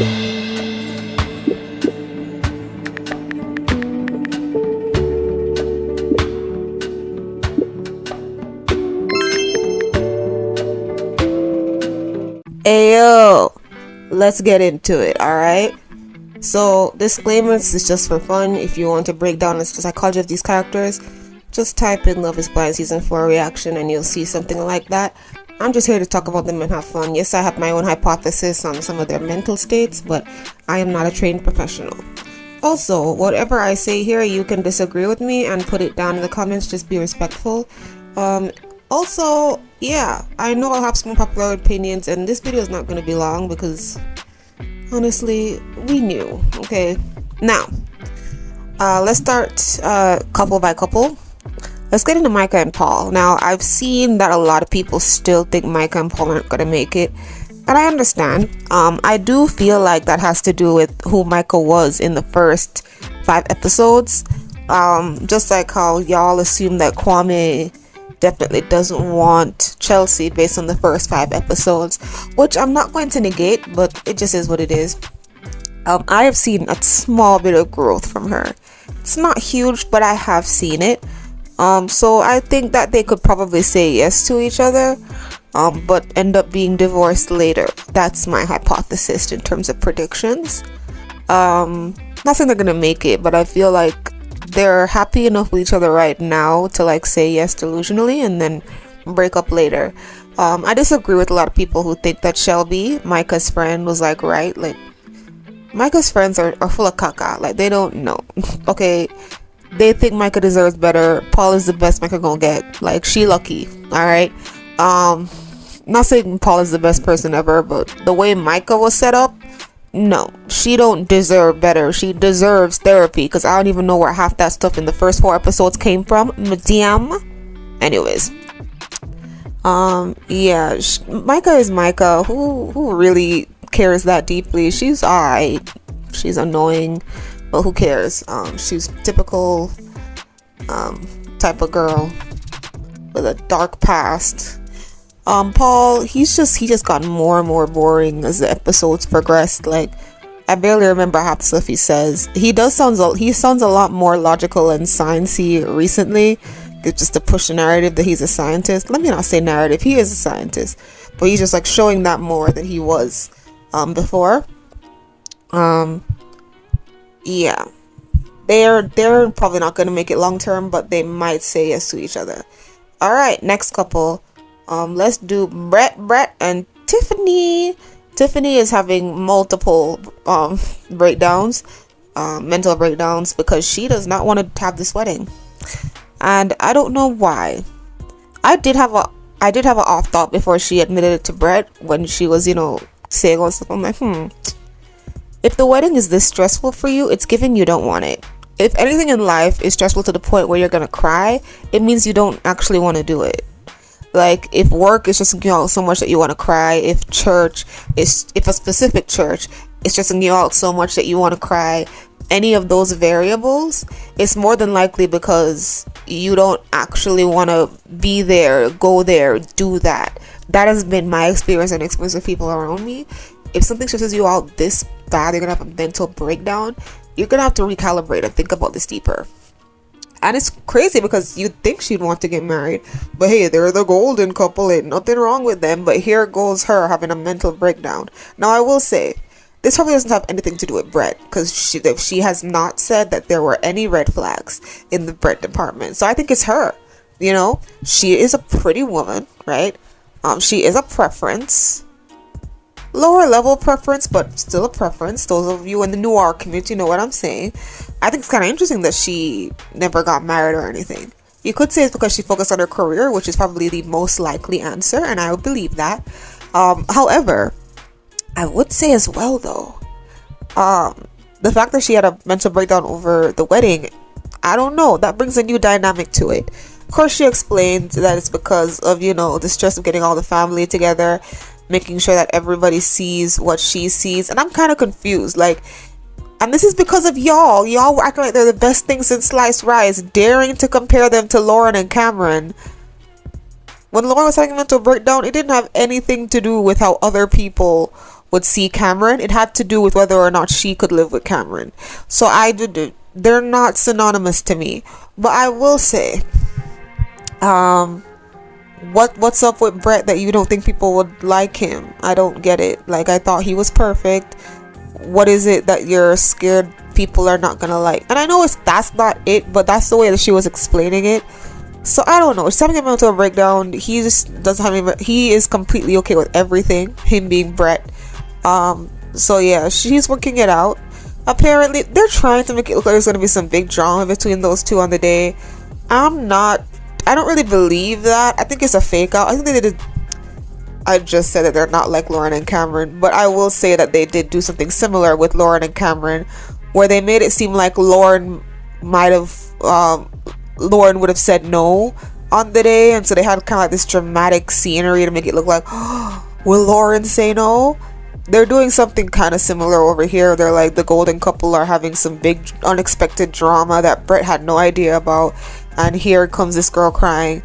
Ayo, let's get into it, alright? So, disclaimers is just for fun. If you want to break down the psychology of these characters, just type in Love is Blind Season 4 reaction and you'll see something like that. I'm just here to talk about them and have fun. Yes, I have my own hypothesis on some of their mental states, but I am not a trained professional. Also, whatever I say here, you can disagree with me and put it down in the comments. Just be respectful. Also, yeah, I know I'll have some popular opinions, and this video is not going to be long because, honestly, we knew, okay? Now, let's start couple by couple. Let's get into Micah and Paul. Now, I've seen that a lot of people still think Micah and Paul aren't going to make it, and I understand. I do feel like that has to do with who Micah was in the first 5 episodes. Just like how y'all assume that Kwame definitely doesn't want Chelsea based on the first 5 episodes, which I'm not going to negate, but it just is what it is. I have seen a small bit of growth from her. It's not huge, but I have seen it. So I think that they could probably say yes to each other, but end up being divorced later. That's my hypothesis in terms of predictions. Not saying they're gonna make it, but I feel like they're happy enough with each other right now to like say yes delusionally and then break up later. I disagree with a lot of people who think that Shelby, Micah's friend, was like right. Like, Micah's friends are full of caca. Like, they don't know. Okay, they think Micah deserves better. Paul is the best Micah gonna get. Like, she lucky. Alright. Not saying Paul is the best person ever, but the way Micah was set up, no, she don't deserve better. She deserves therapy, because I don't even know where half that stuff in the first 4 episodes came from. Damn. Anyways, yeah, Micah is Micah. Who really cares that deeply? She's alright. She's annoying, but who cares? She's typical type of girl with a dark past. Paul, he just got more and more boring as the episodes progressed. Like, I barely remember half the stuff he says. He sounds a lot more logical and sciencey recently. It's just to push the narrative that he's a scientist. Let me not say narrative. He is a scientist, but he's just like showing that more than he was before. Yeah, they're probably not gonna make it long term, but they might say yes to each other. All right, next couple. Let's do Brett and Tiffany. Tiffany is having multiple breakdowns, mental breakdowns, because she does not want to have this wedding, and I don't know why. I did have an off thought before she admitted it to Brett when she was, saying all stuff. I'm like, if the wedding is this stressful for you, it's giving you don't want it. If anything in life is stressful to the point where you're gonna cry, it means you don't actually want to do it. Like, if work is just so much that you want to cry, if a specific church is just out so much that you want to cry, any of those variables, it's more than likely because you don't actually want to be there, go there, do that. That has been my experience and experience with people around me. If something stresses you out this bad, you're gonna have a mental breakdown. You're gonna have to recalibrate and think about this deeper. And it's crazy because you'd think she'd want to get married, but hey, they're the golden couple, ain't nothing wrong with them. But here goes her having a mental breakdown. Now, I will say, this probably doesn't have anything to do with Brett, because she has not said that there were any red flags in the Brett department. So I think it's her. She is a pretty woman, right? She is a preference. Lower level preference, but still a preference. Those of you in the noir community know what I'm saying. I think it's kind of interesting that she never got married or anything. You could say it's because she focused on her career, which is probably the most likely answer, and I would believe that. However, I would say as well, though, the fact that she had a mental breakdown over the wedding, I don't know, that brings a new dynamic to it. Of course, she explained that it's because of, the stress of getting all the family together, making sure that everybody sees what she sees. And I'm kind of confused. Like, and this is because of y'all. Y'all were acting like they're the best thing since sliced rice, daring to compare them to Lauren and Cameron. When Lauren was having a mental breakdown, it didn't have anything to do with how other people would see Cameron. It had to do with whether or not she could live with Cameron. So they're not synonymous to me. But I will say, what's up with Brett that you don't think people would like him? I don't get it. Like, I thought he was perfect. What is it that you're scared people are not gonna like? And I know that's not it, but that's the way that she was explaining it. So I don't know. She's having him into a breakdown. He just doesn't have any. He is completely okay with everything. Him being Brett. So yeah, she's working it out. Apparently, they're trying to make it look like there's gonna be some big drama between those two on the day. I don't really believe that. I think it's a fake out. I think they did. I just said that they're not like Lauren and Cameron, but I will say that they did do something similar with Lauren and Cameron, where they made it seem like Lauren would have said no on the day, and so they had kind of like this dramatic scenery to make it look like, oh, will Lauren say no? They're doing something kind of similar over here. They're like, the golden couple are having some big unexpected drama that Brett had no idea about, and here comes this girl crying.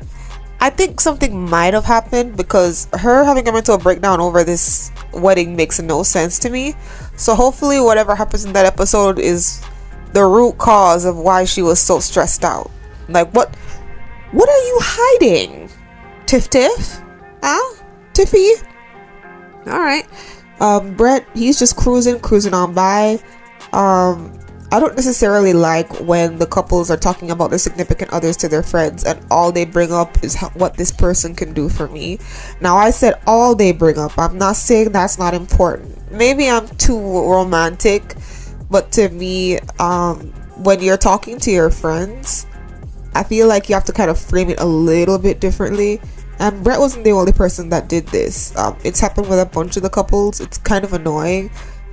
I think something might have happened, because her having come into a breakdown over this wedding makes no sense to me. So hopefully whatever happens in that episode is the root cause of why she was so stressed out. Like, what are you hiding? Tiff? Huh? Tiffy? Alright. Brett, he's just cruising on by. I don't necessarily like when the couples are talking about their significant others to their friends and all they bring up is what this person can do for me. Now, I said all they bring up. I'm not saying that's not important. Maybe I'm too romantic, but to me, when you're talking to your friends, I feel like you have to kind of frame it a little bit differently. And Brett wasn't the only person that did this. It's happened with a bunch of the couples. It's kind of annoying.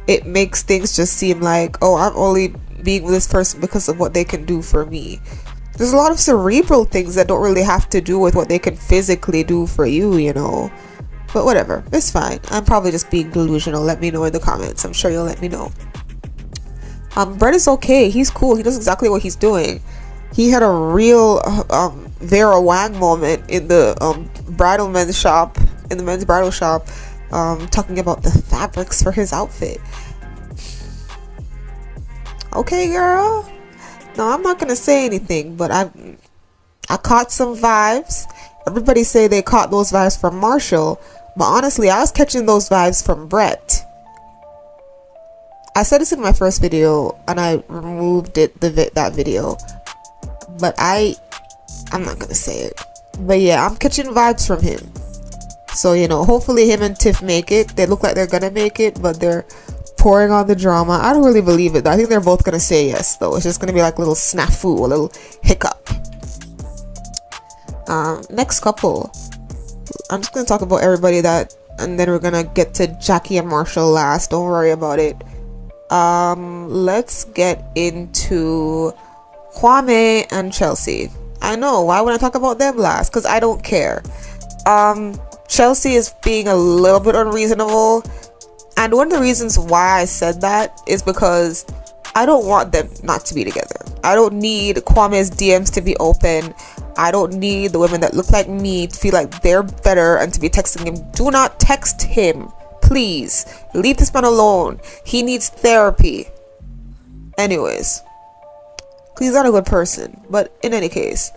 It makes things just seem like, oh, I'm only being with this person because of what they can do for me. There's a lot of cerebral things that don't really have to do with what they can physically do for you, you know. But whatever, it's fine. I'm probably just being delusional. Let me know in the comments. I'm sure you'll let me know. Brett is okay. He's cool. He knows exactly what he's doing. He had a real Vera Wang moment in the men's bridal shop, talking about the fabrics for his outfit. Okay, girl. No, I'm not gonna say anything, but I caught some vibes. Everybody say they caught those vibes from Marshall, but honestly, I was catching those vibes from Brett. I said this in my first video, and I removed that video, but I'm not gonna say it. But yeah, I'm catching vibes from him. So, you know, hopefully him and Tiff make it. They look like they're gonna make it, but they're pouring on the drama. I don't really believe it though. I think they're both gonna say yes though. It's just gonna be like a little snafu, a little hiccup. Next couple. I'm just gonna talk about everybody and then we're gonna get to Jackie and Marshall last. Don't worry about it. Let's get into Kwame and Chelsea. I know, why would I talk about them last? Because I don't care. Chelsea is being a little bit unreasonable, and one of the reasons why I said that is because I don't want them not to be together. I don't need Kwame's DMs to be open. I don't need the women that look like me to feel like they're better and to be texting him. Do not text him, please. Leave this man alone. He needs therapy. Anyways, he's not a good person, but in any case,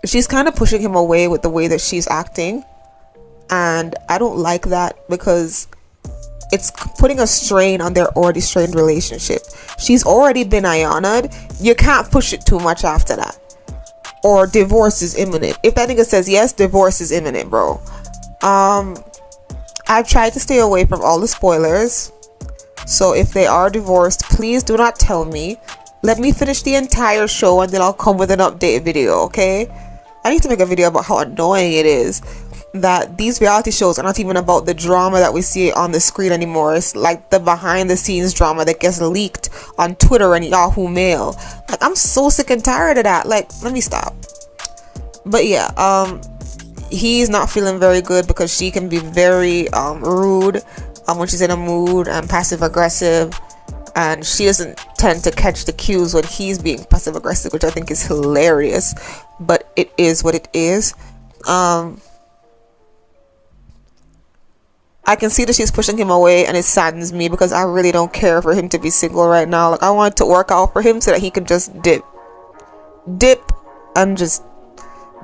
she's kind of pushing him away with the way that she's acting, and I don't like that because it's putting a strain on their already strained relationship. She's already been Ayana'd. You can't push it too much after that, or divorce is imminent. If that nigga says yes, divorce is imminent, bro. I've tried to stay away from all the spoilers, so if they are divorced, please do not tell me. Let me finish the entire show and then I'll come with an update video, okay? I need to make a video about how annoying it is that these reality shows are not even about the drama that we see on the screen anymore. It's like the behind the scenes drama that gets leaked on Twitter and Yahoo Mail. Like, I'm so sick and tired of that. Like, let me stop. But yeah, he's not feeling very good because she can be very rude when she's in a mood and passive aggressive, and she doesn't tend to catch the cues when he's being passive aggressive, which I think is hilarious, but it is what it is. I can see that she's pushing him away, and it saddens me because I really don't care for him to be single right now. Like, I want it to work out for him so that he can just dip and just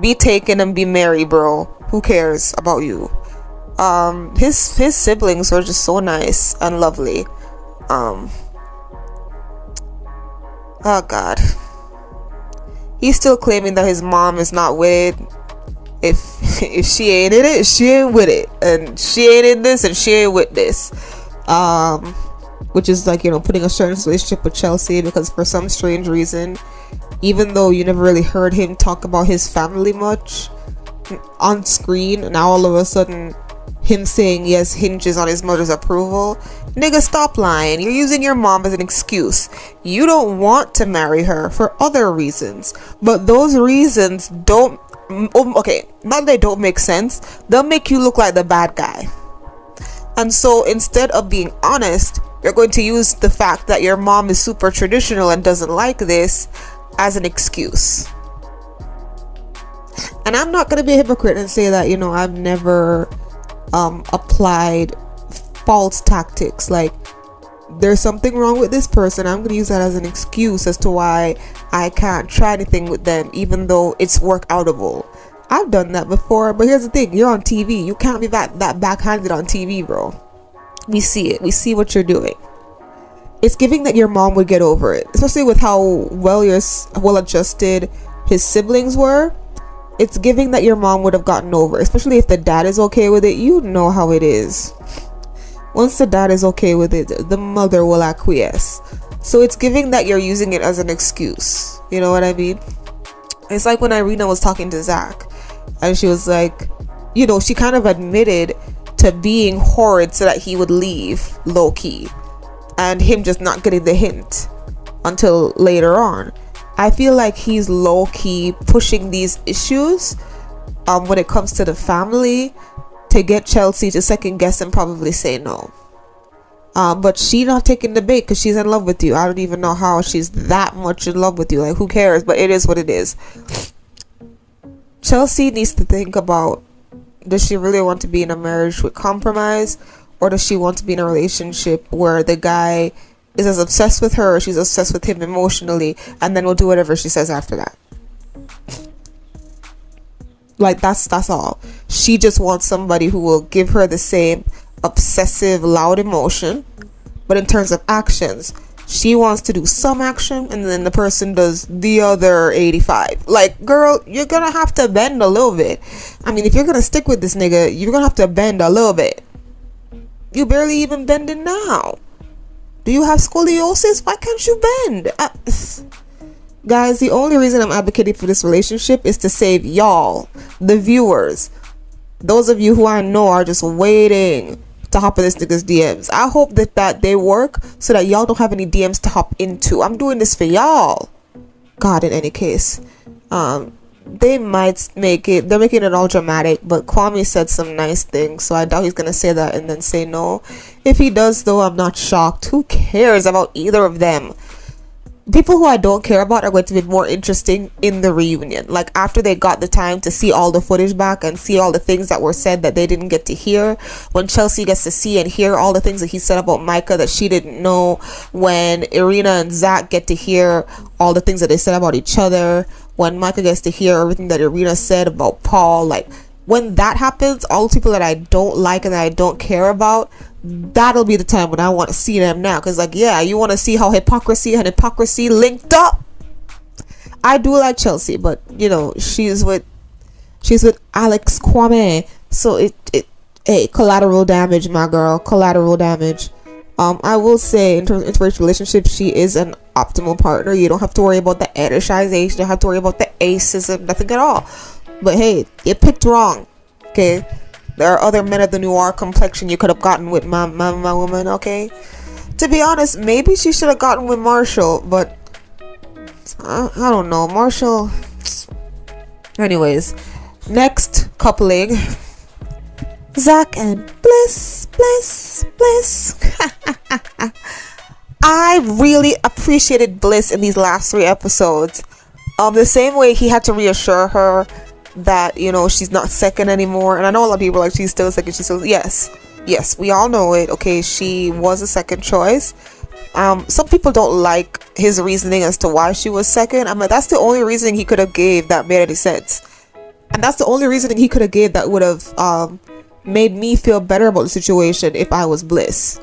be taken and be merry, bro. Who cares about you? His siblings were just so nice and lovely. Oh God, he's still claiming that his mom is not with it. If she ain't in it, she ain't with it, and she ain't in this, and she ain't with this. Which is like, you know, putting a certain relationship with Chelsea, because for some strange reason, even though you never really heard him talk about his family much on screen, now all of a sudden him saying yes hinges on his mother's approval. Nigga, stop lying. You're using your mom as an excuse. You don't want to marry her for other reasons, but those reasons don't, okay, not that they don't make sense, they'll make you look like the bad guy. And so instead of being honest, you're going to use the fact that your mom is super traditional and doesn't like this as an excuse. And I'm not going to be a hypocrite and say that, you know, I've never applied false tactics. Like, there's something wrong with this person, I'm going to use that as an excuse as to why I can't try anything with them, even though it's workoutable. I've done that before, but here's the thing, you're on TV. You can't be that backhanded on TV, bro. We see it. We see what you're doing. It's giving that your mom would get over it, especially with how well adjusted his siblings were. It's giving that your mom would have gotten over, especially if the dad is okay with it. You know how it is. Once the dad is okay with it, the mother will acquiesce. So it's giving that you're using it as an excuse. You know what I mean? It's like when Irina was talking to Zach, and she was like, you know, she kind of admitted to being horrid so that he would leave low key, and him just not getting the hint until later on. I feel like he's low key pushing these issues when it comes to the family to get Chelsea to second guess and probably say no. But she not taking the bait because she's in love with you. I don't even know how she's that much in love with you. Like, who cares? But it is what it is. Chelsea needs to think about, does she really want to be in a marriage with compromise, or does she want to be in a relationship where the guy is as obsessed with her or she's obsessed with him emotionally, and then will do whatever she says after that? Like, that's all. She just wants somebody who will give her the same obsessive loud emotion, but in terms of actions, she wants to do some action and then the person does the other 85. Like, girl, you're gonna have to bend a little bit. I mean, if you're gonna stick with this nigga, you're gonna have to bend a little bit. You barely even bending now. Do you have scoliosis? Why can't you bend? Guys, the only reason I'm advocating for this relationship is to save y'all, the viewers. Those of you who I know are just waiting to hop in this nigga's DMs. I hope that they work so that y'all don't have any DMs to hop into. I'm doing this for y'all. God, in any case, they might make it, they're making it all dramatic, but Kwame said some nice things, so I doubt he's gonna say that and then say no. If he does, though, I'm not shocked. Who cares about either of them? People who I don't care about are going to be more interesting in the reunion. Like, after they got the time to see all the footage back and see all the things that were said that they didn't get to hear. When Chelsea gets to see and hear all the things that he said about Micah that she didn't know. When Irina and Zach get to hear all the things that they said about each other. When Micah gets to hear everything that Irina said about Paul. Like, when that happens, all the people that I don't like and that I don't care about, that'll be the time when I want to see them now. Because, like, yeah, you want to see how hypocrisy and hypocrisy linked up. I do like Chelsea, but, you know, she's with Alex Kwame, so hey, collateral damage, my girl, collateral damage. I will say, in terms of interracial relationships, she is an optimal partner. You don't have to worry about the fetishization, you don't have to worry about the acism, nothing at all. But hey, you picked wrong. Okay, there are other men of the noir complexion you could have gotten with my woman. Okay, to be honest, maybe she should have gotten with Marshall, but I don't know, Marshall. Anyways, next coupling, Zach and Bliss. I really appreciated Bliss in these last 3 episodes. The same way he had to reassure her that, you know, she's not second anymore. And I know a lot of people are like, she's still second, yes. Yes, we all know it. Okay, she was a second choice. Some people don't like his reasoning as to why she was second. I'm like, that's the only reasoning he could have gave that made any sense. And that's the only reasoning he could have gave that would have made me feel better about the situation if I was Bliss.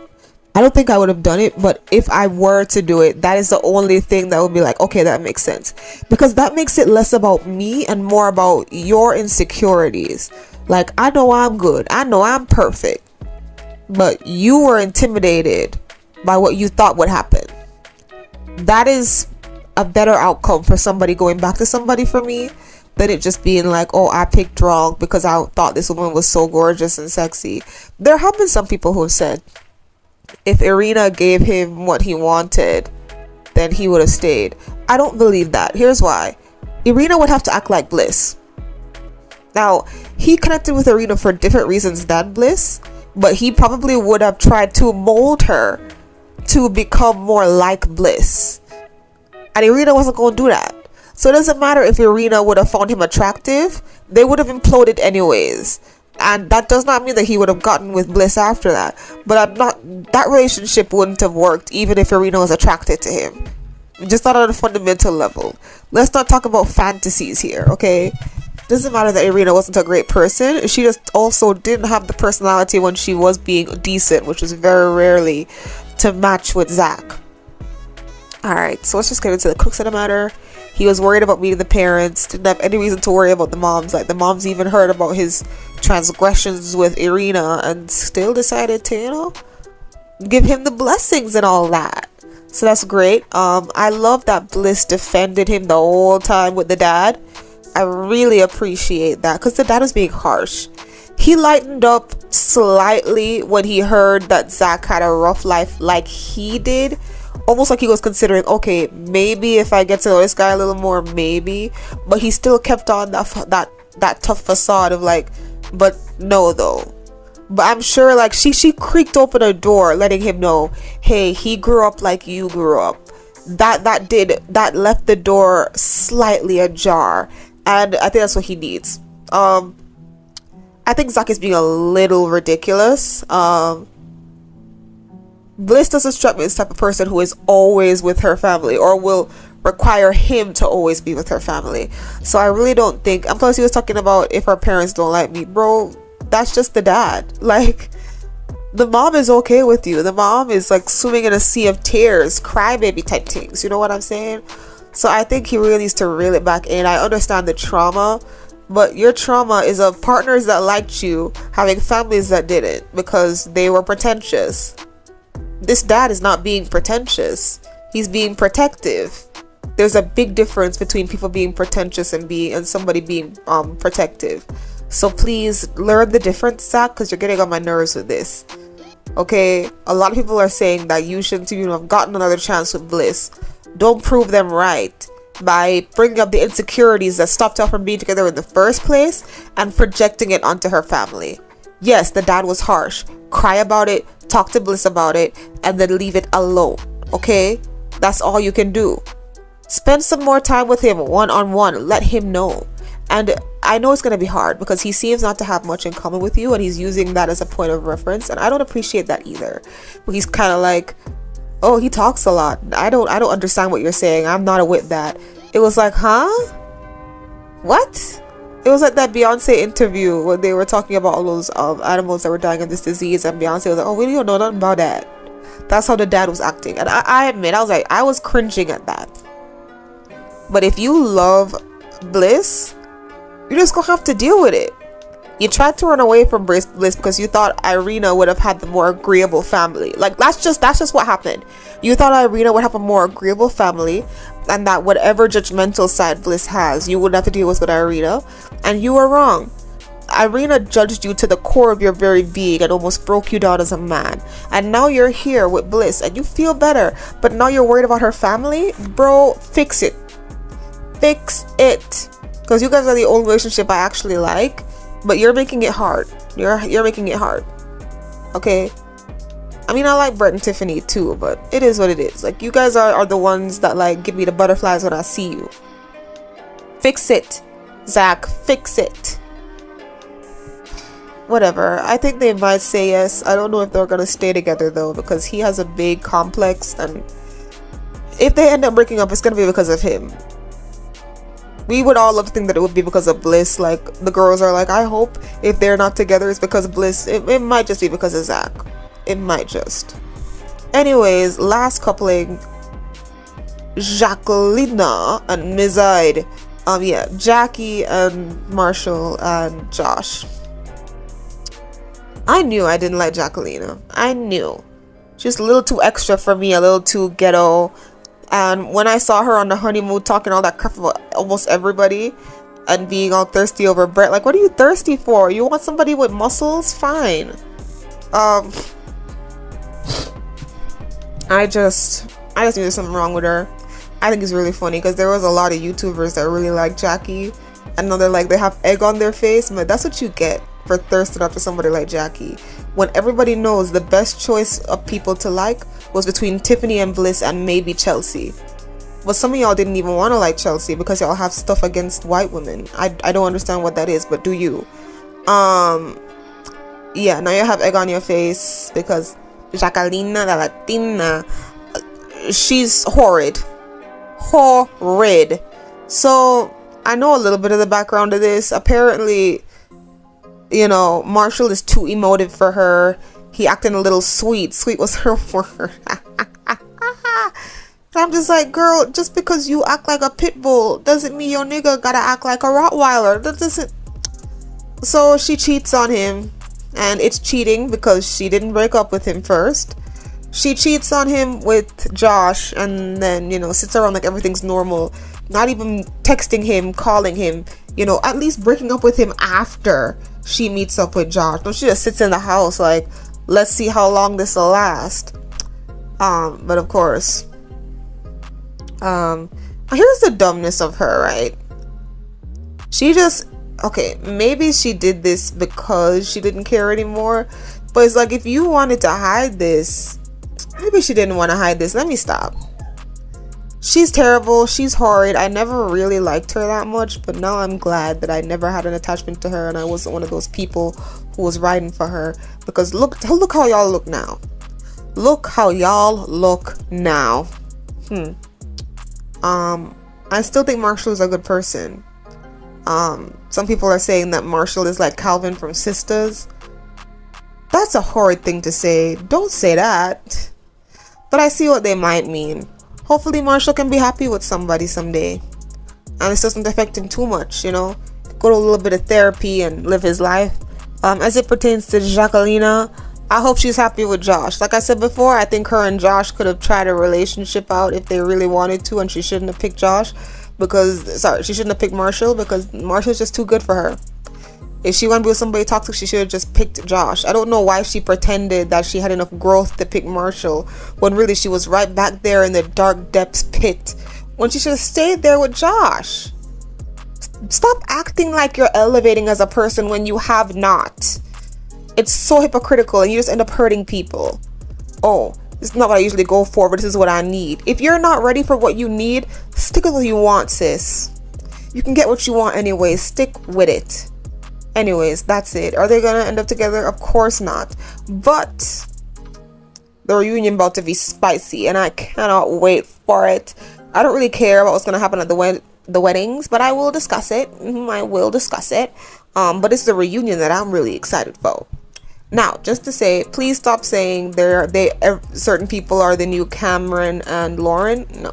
I don't think I would have done it, but if I were to do it, that is the only thing that would be like, okay, that makes sense. Because that makes it less about me and more about your insecurities. Like, I know I'm good. I know I'm perfect. But you were intimidated by what you thought would happen. That is a better outcome for somebody going back to somebody for me than it just being like, oh, I picked wrong because I thought this woman was so gorgeous and sexy. There have been some people who have said, if Irina gave him what he wanted, then he would have stayed. I don't believe that. Here's why. Irina would have to act like Bliss. Now, he connected with Irina for different reasons than Bliss, but he probably would have tried to mold her to become more like Bliss. And Irina wasn't going to do that. So it doesn't matter if Irina would have found him attractive, they would have imploded anyways. And that does not mean that he would have gotten with Bliss after that. But that relationship wouldn't have worked even if Irina was attracted to him. Just not on a fundamental level. Let's not talk about fantasies here, okay? Doesn't matter that Irina wasn't a great person. She just also didn't have the personality when she was being decent, which is very rarely to match with Zach. Alright, so let's just get into the crux of the matter. He was worried about meeting the parents, didn't have any reason to worry about the moms. Like, the moms even heard about his transgressions with Irina and still decided to, you know, give him the blessings and all that. So that's great. I love that Bliss defended him the whole time with the dad. I really appreciate that because the dad was being harsh. He lightened up slightly when he heard that Zach had a rough life like he did. Almost like he was considering, okay, maybe if I get to know this guy a little more, maybe. But he still kept on that tough facade of like, but no though. But I'm sure like she creaked open a door letting him know, hey, he grew up like you grew up. That left the door slightly ajar. And I think that's what he needs. I think Zach is being a little ridiculous. Bliss doesn't strike me as the type of person who is always with her family or will require him to always be with her family. So I really don't think, and plus he was talking about if her parents don't like me. Bro, that's just the dad. Like, the mom is okay with you. The mom is like swimming in a sea of tears, crybaby type things. You know what I'm saying? So I think he really needs to reel it back in. I understand the trauma, but your trauma is of partners that liked you having families that didn't because they were pretentious. This dad is not being pretentious. He's being protective. There's a big difference between people being pretentious and somebody being protective. So please learn the difference, Zach, because you're getting on my nerves with this. Okay? A lot of people are saying that you shouldn't even have gotten another chance with Bliss. Don't prove them right by bringing up the insecurities that stopped her from being together in the first place and projecting it onto her family. Yes, the dad was harsh. Cry about it, talk to Bliss about it, and then leave it alone. Okay? That's all you can do. Spend some more time with him one-on-one. Let him know. And I know it's going to be hard because he seems not to have much in common with you and he's using that as a point of reference, and I don't appreciate that either. But he's kind of like, oh, he talks a lot. I don't understand what you're saying. I'm not with that. It was like, huh? What? It was like that Beyonce interview when they were talking about all those animals that were dying of this disease, and Beyonce was like, oh, we don't know nothing about that. That's how the dad was acting. And I admit, I was cringing at that. But if you love Bliss, you're just gonna have to deal with it. You tried to run away from Bliss because you thought Irina would have had the more agreeable family. Like, that's just what happened. You thought Irina would have a more agreeable family, and that whatever judgmental side Bliss has, you wouldn't have to deal with Irina. And you were wrong. Irina judged you to the core of your very being and almost broke you down as a man. And now you're here with Bliss and you feel better, but now you're worried about her family? Bro, fix it. Fix it. Because you guys are the only relationship I actually like, but you're making it hard. You're making it hard. Okay? I mean, I like Brett and Tiffany too, but it is what it is. Like, you guys are the ones that like give me the butterflies when I see you. Fix it. Zach, fix it. whatever. I think they might say yes. I don't know if they're gonna stay together though, because he has a big complex, and if they end up breaking up, it's gonna be because of him. We would all love to think that it would be because of Bliss. Like, the girls are like, I hope if they're not together it's because of Bliss. It might just be because of Zach. It might just. Anyways, last coupling, Jacqueline and Mizide. Yeah, Jackie and Marshall and Josh. I knew I didn't like Jacqueline. I knew. She was a little too extra for me, a little too ghetto. And when I saw her on the honeymoon talking all that crap about almost everybody and being all thirsty over Brett, like, what are you thirsty for? You want somebody with muscles? Fine. I just knew there's something wrong with her. I think it's really funny because there was a lot of YouTubers that really like Jackie. I know they're like, they have egg on their face, but that's what you get for thirsting after somebody like Jackie. When everybody knows the best choice of people to like was between Tiffany and Bliss and maybe Chelsea. But some of y'all didn't even want to like Chelsea because y'all have stuff against white women. I don't understand what that is, but do you? Yeah, now you have egg on your face because Jacqueline, the Latina, she's horrid. Horrid. So I know a little bit of the background of this. Apparently, you know, Marshall is too emotive for her. He acting a little sweet. Sweet was her word. I'm just like, girl, just because you act like a pit bull doesn't mean your nigga gotta act like a Rottweiler. That doesn't. So she cheats on him, and it's cheating because she didn't break up with him first. She cheats on him with Josh, and then, you know, sits around like everything's normal, not even texting him, calling him, you know, at least breaking up with him after she meets up with Josh. Don't she just sits in the house like, let's see how long this will last. But of course, here's the dumbness of her, right? She just, okay, maybe she did this because she didn't care anymore, but it's like, if you wanted to hide this, maybe she didn't want to hide this. Let me stop. She's terrible. She's horrid. I never really liked her that much, but now I'm glad that I never had an attachment to her and I wasn't one of those people who was riding for her. Because look how y'all look now. Look how y'all look now. I still think Marshall is a good person. Some people are saying that Marshall is like Calvin from Sisters. That's a horrid thing to say. Don't say that. But I see what they might mean. Hopefully Marshall can be happy with somebody someday. And this doesn't affect him too much, you know. Go to a little bit of therapy and live his life. As it pertains to Jacqueline, I hope she's happy with Josh. Like I said before, I think her and Josh could have tried a relationship out if they really wanted to, and she shouldn't have picked Josh. She shouldn't have picked Marshall because Marshall's just too good for her. If she wanted to be with somebody toxic, she should have just picked Josh. I don't know why she pretended that she had enough growth to pick Marshall when really she was right back there in the dark depths pit when she should have stayed there with Josh. Stop acting like you're elevating as a person when you have not. It's so hypocritical and you just end up hurting people. Oh, this is not what I usually go for, but this is what I need. If you're not ready for what you need, stick with what you want, sis. You can get what you want anyway. Stick with it. Anyways, that's it. Are they gonna end up together? Of course not. But the reunion about to be spicy, and I cannot wait for it. I don't really care about what's gonna happen at the weddings, but I will discuss it. I will discuss it. But it's the reunion that I'm really excited for. Now, just to say, please stop saying certain people are the new Cameron and Lauren. No,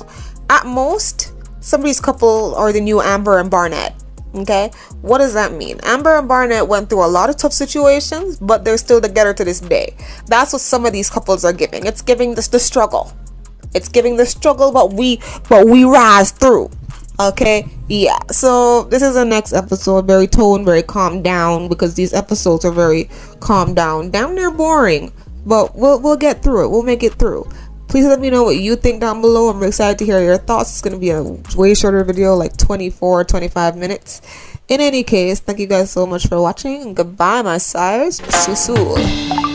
at most, somebody's couple are the new Amber and Barnett. Okay, what does that mean? Amber and Barnett went through a lot of tough situations, but they're still together to this day. That's what some of these couples are giving. It's giving this the struggle. It's giving the struggle, but we rise through. Okay, yeah. So this is the next episode, very toned, very calmed down, because these episodes are very calmed down. Damn near boring, but we'll get through it. We'll make it through. Please let me know what you think down below. I'm excited to hear your thoughts. It's going to be a way shorter video, like 24-25 minutes. In any case, thank you guys so much for watching. And goodbye, my sires. Susu.